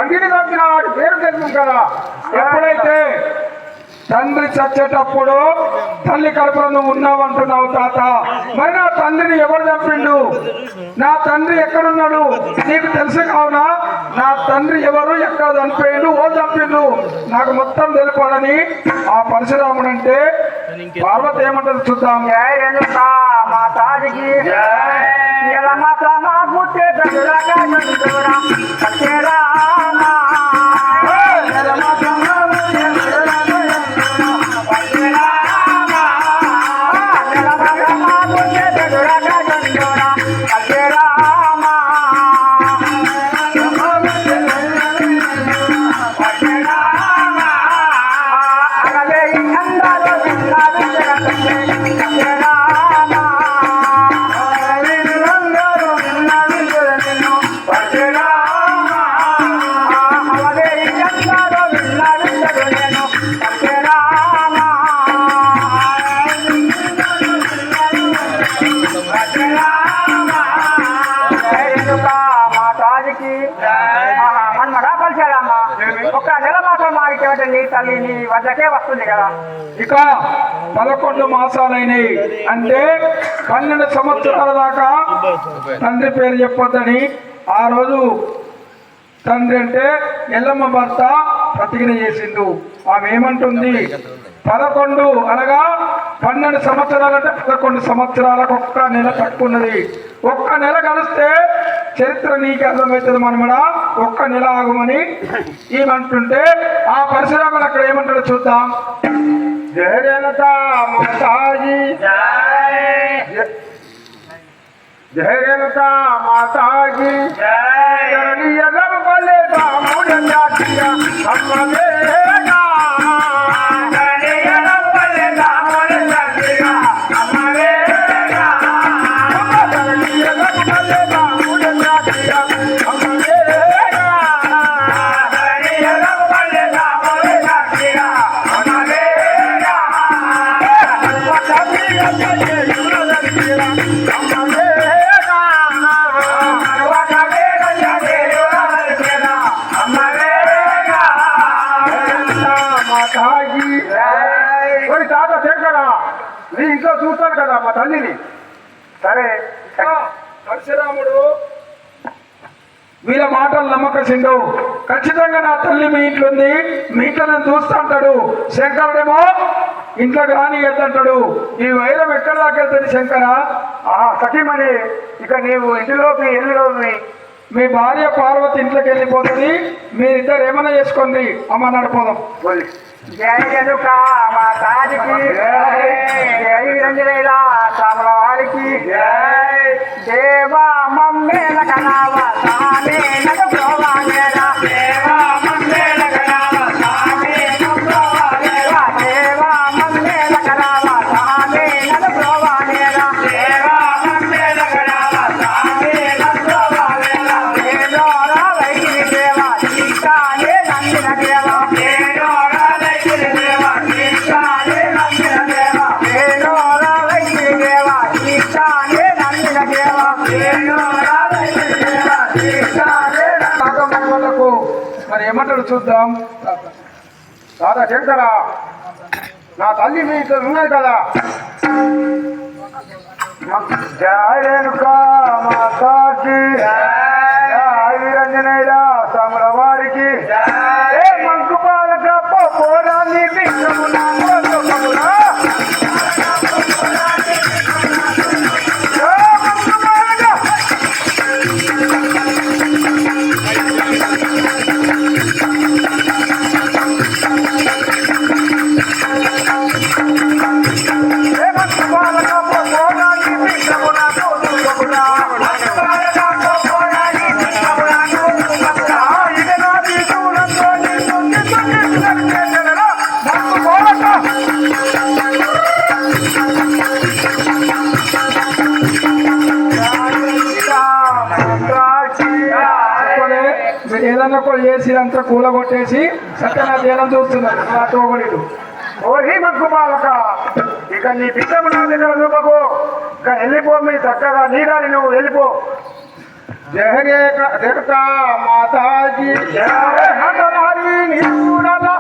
తండ్రిని తప్పిన వాటి పేరు తెలుసు కదా. ఎప్పుడైతే తండ్రి చచ్చేటప్పుడు తల్లి కడుపులో నువ్వు ఉన్నావు అంటున్నావు తాత. మరి నా తండ్రిని ఎవరు చంపిండు? నా తండ్రి ఎక్కడున్నాడు నీకు తెలుసు కావునా? నా తండ్రి ఎవరు, ఎక్కడ చనిపోయిండు, ఓ చంపిండు నాకు మొత్తం తెలుపాలని ఆ పరశురాముడు అంటే పార్వతి ఏమంటారు చూద్దాం. ఒక నెల మాసం మారితే నీ తల్లి నీ వద్దకే వస్తుంది కదా. ఇక 11 మాసాలైనవి అంటే 12 సంవత్సరాల దాకా తండ్రి పేరు చెప్పొద్దని ఆ రోజు తండ్రి అంటే ఎల్లమ్మ భర్త ప్రతిజ్ఞ చేసిండు. ఆమె ఏమంటుంది? 11 అనగా 12 సంవత్సరాలంటే 11 సంవత్సరాలకు ఒక్క నెల తక్కున్నది. ఒక్క నెల కలిస్తే చరిత్ర నీకు అర్థమవుతుంది మనమడా. ఒక్క నెల ఆగమని ఏమంటుంటే ఆ పరశురాముడు అక్కడ ఏమంటాడో చూద్దాం. జయ జనతా మాతాజీ, జయ జనతా మాతాజీ, జననీయ గంపలే రాముడ జాతియ అమ్మవేగా. తాత శంకరా, నీ ఇంట్లో చూస్తాను కదా మా తల్లిని. సరే పరశురాముడు వీళ్ళ మాటలు నమ్మకసిండు. ఖచ్చితంగా నా తల్లి మీ ఇంట్లో ఉంది, మీ ఇంట్లో నేను చూస్తా అంటాడు. శంకరుడేమో ఇంట్లోకి రాని వెళ్తాడు. ఈ వైరం ఎక్కడ దాకా వెళ్తుంది శంకర? సఖీమణి, ఇక నీవు ఇంటిలోకి ఎల్లులోకి మీ భార్య పార్వతి ఇంట్లోకి వెళ్ళిపోతుంది. మీరిద్దరు ఏమైనా చేసుకోండి. అమ్మ నడిపోదాం. జయ జనుకా మాతాజికి, జయ రంజనేలా శ్యామల వారికి, దేవా మమ్మేల కనావా సామే నగ ప్రోవానేరా, దేవా మమ్మేల కనావా సామే నగ ప్రోవానేరా, దేవా మమ్మేల కనావా సామే నగ ప్రోవానేరా, దేవా మమ్మేల కనావా సామే నగ ప్రోవానేరా, దేవరా వైకి దేవా సీతానే నందిన దేవా, దేవరా వైకి దేవా సీతానే నందిన దేవా, దేవరా వైకి దేవా సీతానే నందిన దేవా, దేవరా వైకి దేవా సీతానే వాళ్ళకు మరి ఏమంటాడు చూద్దాం. దాదా శంకర, నా తల్లి మీ ఇద్దరు ఉన్నాయి కదా. జయ రేణుకా మాతాకి, జయ వీరంజనేయ శ్యామల వారికి, ఏ మంకు పాలక పోరాన్ని విష్ణుమునా మోసమునా, ఏదన్నా కూడా చేసి అంతా కూలగొట్టేసి సత్యనా జనం చూస్తున్నారు. అటోగొడు ఓహి మగ్గు బాలక, ఇక నీ పిచ్చము నా దగ్గర చూపకు. ఇక వెళ్ళిపో, మీ చక్కగా నీ దారి నువ్వు వెళ్ళిపో. जय रेखा माता की जय हमारी निरूढ़ता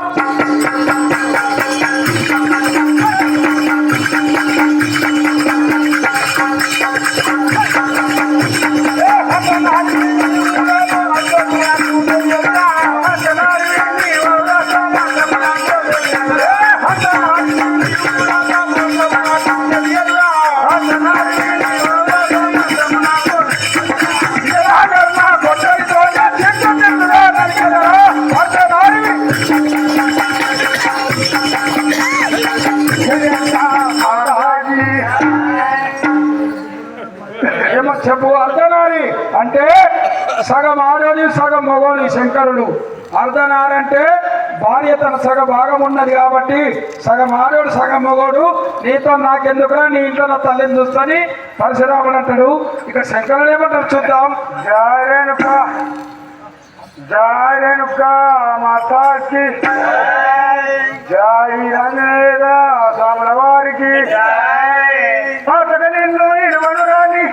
చెప్పు అర్ధనారి అంటే సగం ఆడోని సగం మగోని శంకరుడు. అర్ధనారంటే భార్య తన సగ భాగం ఉన్నది కాబట్టి సగం ఆడోడు సగం మగోడు. నీతో నాకెందుకురా, నీ ఇంట్లో నా తల్లిని చూస్తని పరశురాముడు అంటాడు. ఇక శంకరుడు ఏమంటారు చూద్దాం. జయ రేణుకా మాతాకి జై అనేద సాముల వారికి అతడు నిన్ను ఇరువను రాని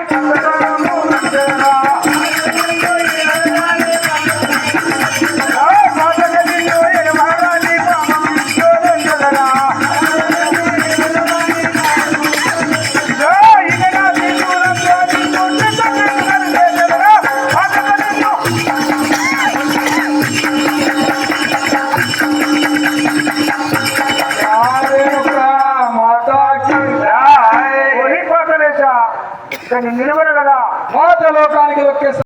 నిలబడ కదా పాత లోకానికి ఒకే